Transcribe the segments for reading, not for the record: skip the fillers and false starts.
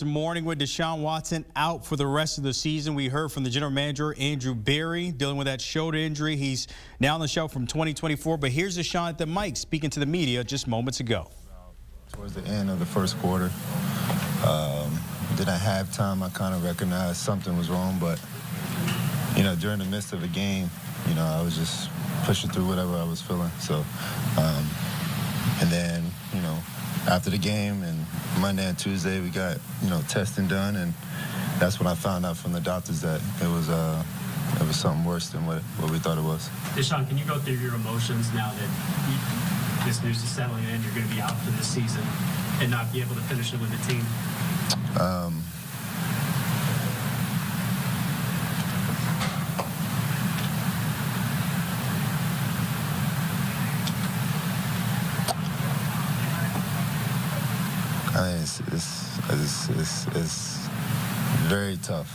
Morning with Deshaun Watson out for the rest of the season. We heard from the general manager, Andrew Berry, dealing with that shoulder injury. He's now on the show from 2024. But here's Deshaun at the mic speaking to the media just moments ago. Towards the end of the first quarter, then at halftime, I kind of recognized something was wrong. But, during the midst of the game, I was just pushing through whatever I was feeling. So, and then, after the game and Monday and Tuesday, we got, testing done, and that's when I found out from the doctors that it was something worse than what we thought it was. Deshaun, can you go through your emotions now that this news is settling in? You're going to be out for this season and not be able to finish it with the team. It's very tough.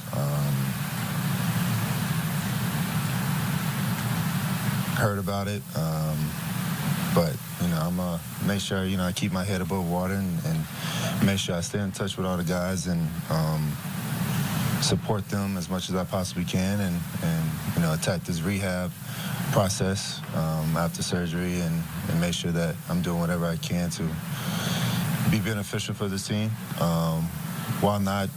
Heard about it, but I'm gonna make sure I keep my head above water and make sure I stay in touch with all the guys and support them as much as I possibly can, and attack this rehab process after surgery and make sure that I'm doing whatever I can to be beneficial for the team, while not,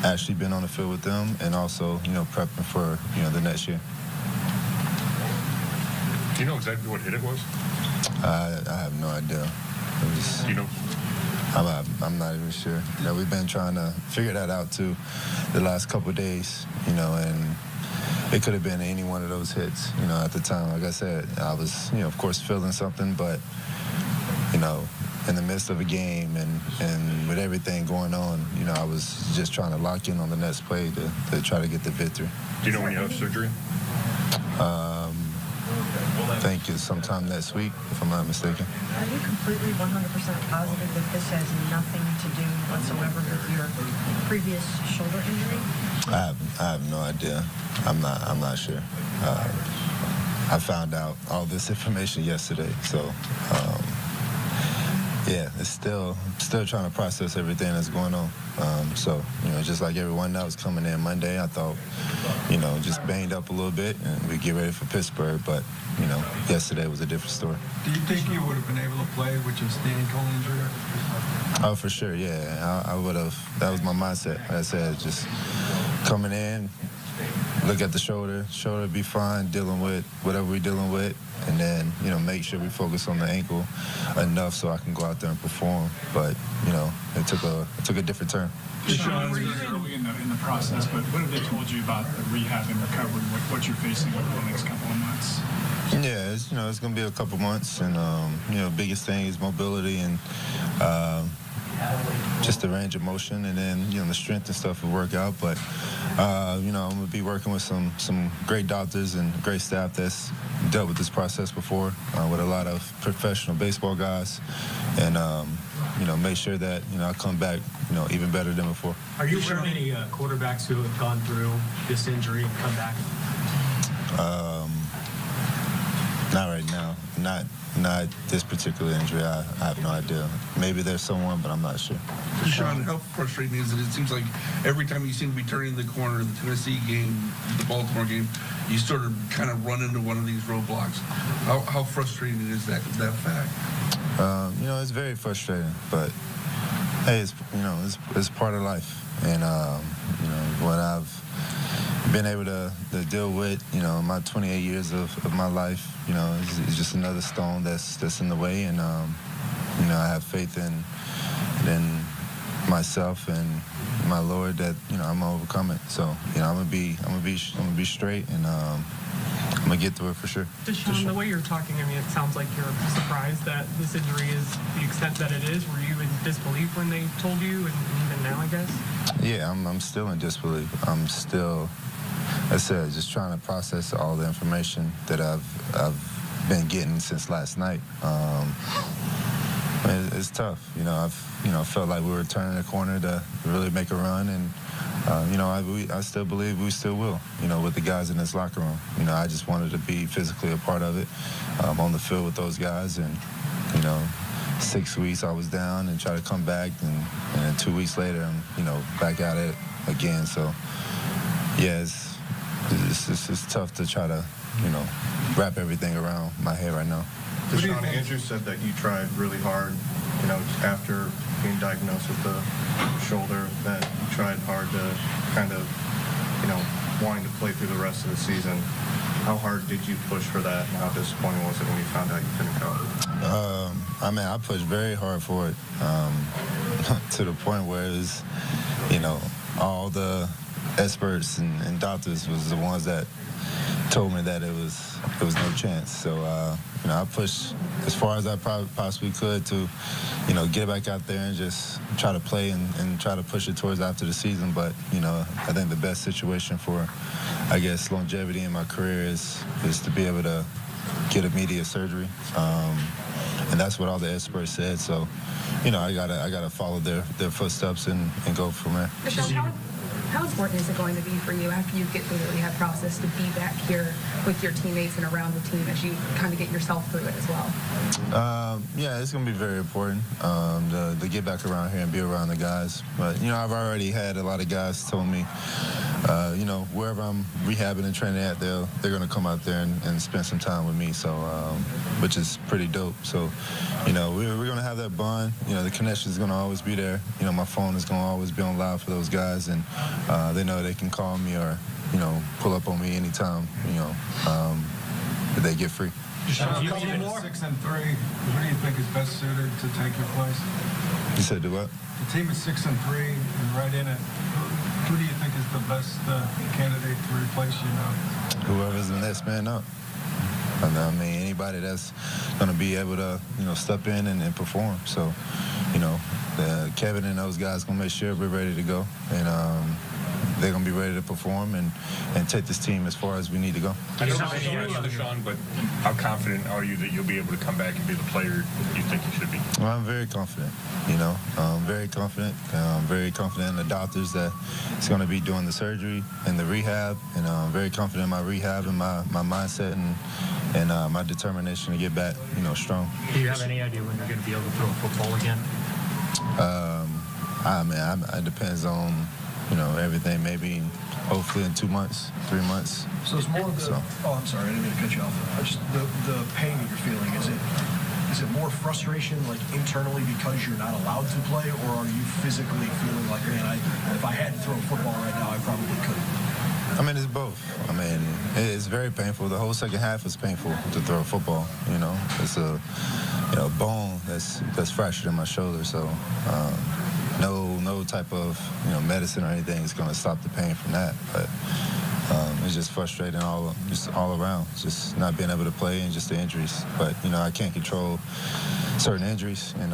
actually being on the field with them, and also, prepping for, the next year. Do you know exactly what hit it was? I have no idea. It was, Do you know? I'm not even sure. We've been trying to figure that out too, the last couple of days, and it could have been any one of those hits, at the time. Like I said, I was, of course, feeling something, but, in the midst of a game and with everything going on, I was just trying to lock in on the next play to try to get the victory. Do you know when you have surgery? I think it's sometime next week, if I'm not mistaken. Are you completely 100% positive that this has nothing to do whatsoever with your previous shoulder injury? I have no idea. I'm not sure. I found out all this information yesterday, so yeah, it's still trying to process everything that's going on. So, just like everyone else coming in Monday, I thought, just banged up a little bit and we get ready for Pittsburgh. But, yesterday was a different story. Do you think you would have been able to play with just the ankle injury? Oh, for sure, yeah. I would have. That was my mindset. Like I said, just coming in, look at the shoulder be fine, dealing with whatever we're dealing with, and then, make sure we focus on the ankle enough so I can go out there and perform. But, it took a different turn. Deshaun, we're early in the process, but what have they told you about the rehab and recovery, what you're facing over the next couple of months? Yeah, it's going to be a couple months, and, biggest thing is mobility and just the range of motion, and then, the strength and stuff will work out. But, I'm going to be working with some great doctors and great staff that's dealt with this process before, with a lot of professional baseball guys, and, make sure that, I come back, even better than before. Are you aware of any quarterbacks who have gone through this injury and come back? Not right now. Not this particular injury. I have no idea. Maybe there's someone, but I'm not sure. Deshaun, how frustrating is it? It seems like every time you seem to be turning the corner, the Tennessee game, the Baltimore game, you sort of kind of run into one of these roadblocks. How frustrating is that fact? It's very frustrating, but hey, it's part of life, and what I've been able to deal with, my 28 years of my life, is just another stone that's in the way, and I have faith in myself and my Lord that I'm gonna overcome it. So I'm gonna be straight, and I'm gonna get through it for sure. Deshaun, the way you're talking, it sounds like you're surprised that this injury is the extent that it is. Were you in disbelief when they told you, and even now, I guess? Yeah, I'm still in disbelief. I'm still, I said, just trying to process all the information that I've been getting since last night. It's tough. I've felt like we were turning a corner to really make a run, and I still believe we still will. With the guys in this locker room. I just wanted to be physically a part of it, on the field with those guys, and 6 weeks I was down and try to come back, and then 2 weeks later I'm, back at it again. So yeah, it's tough to try to, wrap everything around my head right now. Deshaun, Andrew said that you tried really hard, after being diagnosed with the shoulder, that you tried hard to kind of, wanting to play through the rest of the season. How hard did you push for that, and how disappointing was it when you found out you couldn't go? I pushed very hard for it, to the point where it was, all the experts and doctors was the ones that told me that it was no chance. So, I pushed as far as I possibly could to, get back out there and just try to play and try to push it towards after the season. But, I think the best situation for, I guess, longevity in my career is to be able to get immediate surgery. And that's what all the experts said. So, I gotta follow their footsteps and go from there. Deshaun, how important is it going to be for you after you get through the rehab process to be back here with your teammates and around the team as you kind of get yourself through it as well? Yeah, it's going to be very important to get back around here and be around the guys. But, I've already had a lot of guys tell me, wherever I'm rehabbing and training at, they're going to come out there and spend some time with me, so which is pretty dope. So, we're going to have that bond. The connection is going to always be there. My phone is going to always be on loud for those guys, and they know they can call me or, pull up on me anytime, that they get free. Deshaun, you team is 6-3. Who do you think is best suited to take your place? You said do what? The team is 6-3 and right in it. Who do you think is the best candidate to replace you now? Whoever's the next man up. I mean, anybody that's going to be able to, step in and perform. So, Kevin and those guys going to make sure we're ready to go. And they're going to be ready to perform and take this team as far as we need to go. I know this is Deshaun, but how confident are you that you'll be able to come back and be the player you think you should be? Well, I'm very confident, I'm very confident. I'm very confident in the doctors that it's going to be doing the surgery and the rehab, and I'm very confident in my rehab and my mindset and my determination to get back, strong. Do you have any idea when you're going to be able to throw a football again? It depends on, everything. Maybe, hopefully in 2 months, 3 months. So it's more of the. Oh, I'm sorry, I didn't mean to cut you off. Just the pain that you're feeling. Is it more frustration, like internally, because you're not allowed to play, or are you physically feeling like, man, if I had to throw a football right now, I probably couldn't? I mean, it's both. I mean, it's very painful. The whole second half is painful to throw a football. It's a bone that's fractured in my shoulder. So no type of medicine or anything is going to stop the pain from that. But it's just frustrating all around. Just not being able to play and just the injuries. But I can't control certain injuries, and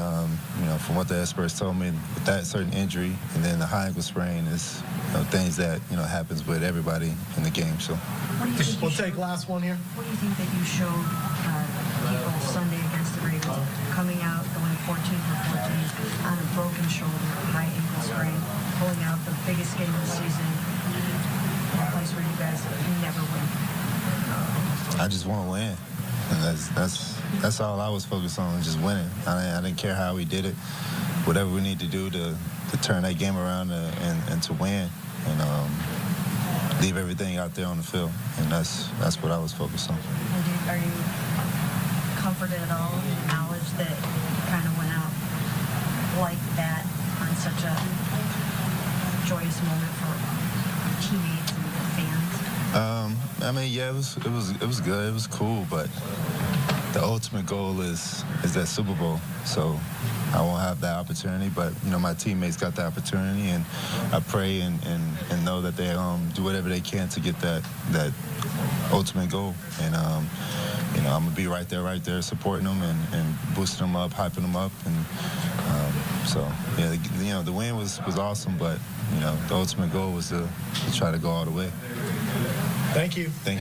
from what the experts told me, with that certain injury and then the high ankle sprain is things that happens with everybody in the game. So We'll take last one here. What do you think that you showed people Sunday against the Ravens, coming out, going 14 for 14 on a broken shoulder, a right ankle sprain, pulling out the biggest game of the season, in a place where you guys never win? I just want to win, and that's all I was focused on, just winning. I didn't care how we did it, whatever we need to do to turn that game around and to win, and leave everything out there on the field, and that's what I was focused on. Are you comforted at all in the knowledge that you kind of went out like that on such a joyous moment for teammates and fans? I mean, yeah, it was good. It was cool, but the ultimate goal is that Super Bowl. So I won't have that opportunity, but my teammates got the opportunity, and I pray and know that they do whatever they can to get that ultimate goal. And I'm gonna be right there supporting them and boosting them up, hyping them up, and so yeah, the win was awesome, but the ultimate goal was to try to go all the way. Thank you. Thank you.